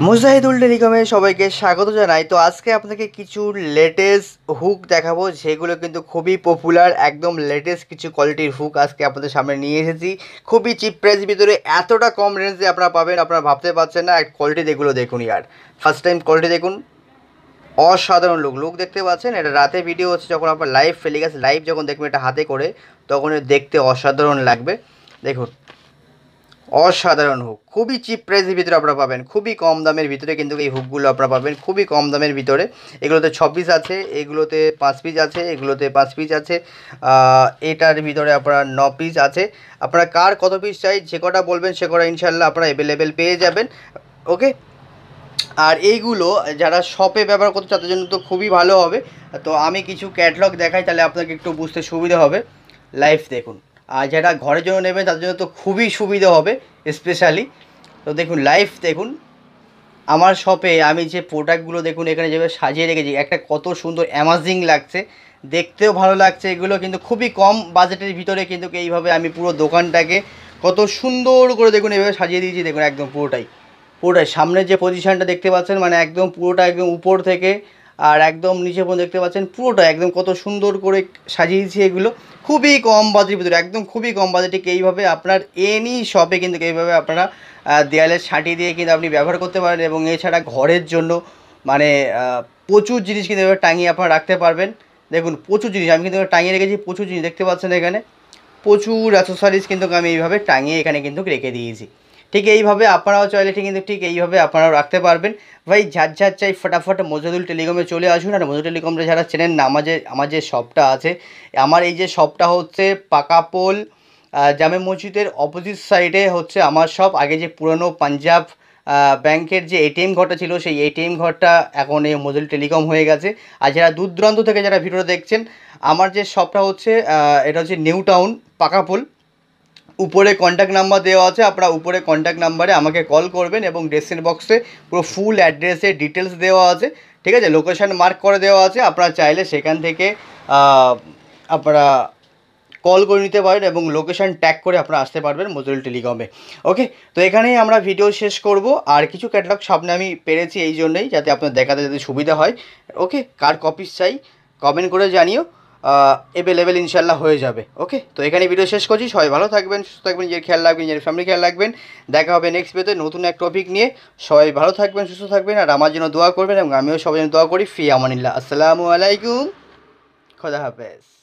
মুজাহিদুল টেলিকমে সবাইকে স্বাগত জানাই। তো আজকে আপনাকে কিছু লেটেস্ট হুক দেখাবো, যেগুলো কিন্তু খুবই পপুলার, একদম লেটেস্ট কিছু কোয়ালিটির হুক আজকে আপনাদের সামনে নিয়ে এসেছি। খুবই চিপ প্রাইস ভিতরে এতটা কম রেঞ্জে আপনারা পাবেন, আপনারা ভাবতে পারছেন না। কোয়ালিটি দেখগুলো দেখুন ইয়ার, ফার্স্ট টাইম কোয়ালিটি দেখুন, অসাধারণ লুক লুক দেখতে পাচ্ছেন। এটা রাতে ভিডিও হচ্ছে, যখন আপনার লাইভ ফেলিগাস লাইভ যখন দেখবেন এটা হাতে করে, তখন দেখতে অসাধারণ লাগবে। দেখুন, অসাধারণ হুক, খুবই চিপ প্রাইসের ভিতরে আপনারা পাবেন, খুবই কম দামের ভিতরে কিন্তু এই হুকগুলো আপনারা পাবেন খুবই কম দামের ভিতরে। এগুলোতে 6 পিস আছে, এগুলোতে 5 পিস আছে, এগুলোতে 5 পিস আছে, এটার ভিতরে আপনার 9 পিস আছে। আপনারা কার কত পিস চাই যে কটা বলবেন সে কটা ইনশাল্লাহ আপনারা অ্যাভেলেবেল পেয়ে যাবেন। ওকে, আর এইগুলো যারা শপে ব্যবহার করতে তাদের জন্য তো খুবই ভালো হবে। তো আমি কিছু ক্যাটলগ দেখাই, তাহলে আপনাকে একটু বুঝতে সুবিধা হবে। লাইভ দেখুন, আর যারা ঘরের জন্য নেবেন তাদের জন্য তো খুবই সুবিধা হবে স্পেশালি। তো দেখুন, লাইভ দেখুন, আমার শপে আমি যে প্রোডাক্টগুলো দেখুন এখানে যেভাবে সাজিয়ে রেখেছি, একটা কত সুন্দর অ্যামাজিং লাগছে, দেখতেও ভালো লাগছে। এগুলো কিন্তু খুবই কম বাজেটের ভিতরে কিন্তু এইভাবে আমি পুরো দোকানটাকে কত সুন্দর করে দেখুন এইভাবে সাজিয়ে দিয়েছি। দেখুন একদম পুরোটাই পুরোটাই সামনের যে পজিশানটা দেখতে পাচ্ছেন, মানে একদম পুরোটা একদম উপর থেকে আর একদম নিচে পর্যন্ত দেখতে পাচ্ছেন, পুরোটা একদম কত সুন্দর করে সাজিয়েছি। এগুলো খুবই কম বাজেটের ভিতরে, একদম খুবই কম বাজেটে এইভাবে আপনার এনি শপে কিন্তু এইভাবে আপনারা দেয়ালে সাঁটিয়ে দিয়ে কিন্তু আপনি ব্যবহার করতে পারেন। এবং এছাড়া ঘরের জন্য মানে প্রচুর জিনিস কিন্তু এভাবে টাঙিয়ে আপনারা রাখতে পারবেন। দেখুন প্রচুর জিনিস আমি কিন্তু টাঙিয়ে রেখেছি, প্রচুর জিনিস দেখতে পাচ্ছেন এখানে, প্রচুর অ্যাক্সেসরিজ কিন্তু আমি এইভাবে টাঙিয়ে এখানে কিন্তু রেখে দিয়েছি। ঠিক এইভাবে আপনারাও চাইলে ঠিক এইভাবে আপনারাও রাখতে পারবেন। ভাই যার যার চাই ফটাফট মজিদুল টেলিকমে চলে আসুন। আর মজিদুল টেলিকমে যারা চেনেন না, আমার যে শপটা আছে, আমার এই যে শপটা হচ্ছে পাকাপোল জামে মসজিদের অপোজিট সাইডে হচ্ছে আমার শপ। আগে যে পুরনো পাঞ্জাব ব্যাংকের যে এটিএম ঘরটা ছিল, সেই এটিএম ঘরটা এখন এই মজিদুল টেলিকম হয়ে গেছে। আর যারা দূর দূরান্ত থেকে যারা ভিডিওটা দেখছেন, আমার যে শপটা হচ্ছে এটা হচ্ছে নিউ টাউন পাকাপোল। উপরে কন্ট্যাক্ট নাম্বার দেওয়া আছে, আপনারা উপরে কন্ট্যাক্ট নাম্বারে আমাকে কল করবেন এবং ডেসক্রিপশন বক্সে পুরো ফুল অ্যাড্রেসে ডিটেলস দেওয়া আছে, ঠিক আছে, লোকেশান মার্ক করে দেওয়া আছে। আপনারা চাইলে সেখান থেকে আপনারা কল করে নিতে পারেন এবং লোকেশান ট্যাগ করে আপনারা আসতে পারবেন মজিদুল টেলিকমে। ওকে, তো এখানেই আমরা ভিডিও শেষ করব। আর কিছু ক্যাটালগ সামনে আমি পেরেছি এই জন্যই, যাতে আপনার দেখাতে যাতে সুবিধা হয়। ওকে, কার কপিস চাই কমেন্ট করে জানিও, অ্যাভেলেবেল ইনশাল্লাহ হয়ে যাবে। ওকে, তো এখানে ভিডিও শেষ করছি। সবাই ভালো থাকবেন, সুস্থ থাকবেন, নিজের খেয়াল রাখবেন, নিজের ফ্যামিলি খেয়াল রাখবেন। দেখা হবে নেক্সট ভিডিওতে নতুন এক টপিক নিয়ে। সবাই ভালো থাকবেন, সুস্থ থাকবেন, আর আমার জন্য দোয়া করবেন এবং আমিও সবাই জন্য দোয়া করি। ফি আমানিল্লাহ, আসসালামু আলাইকুম, খোদা হাফেজ।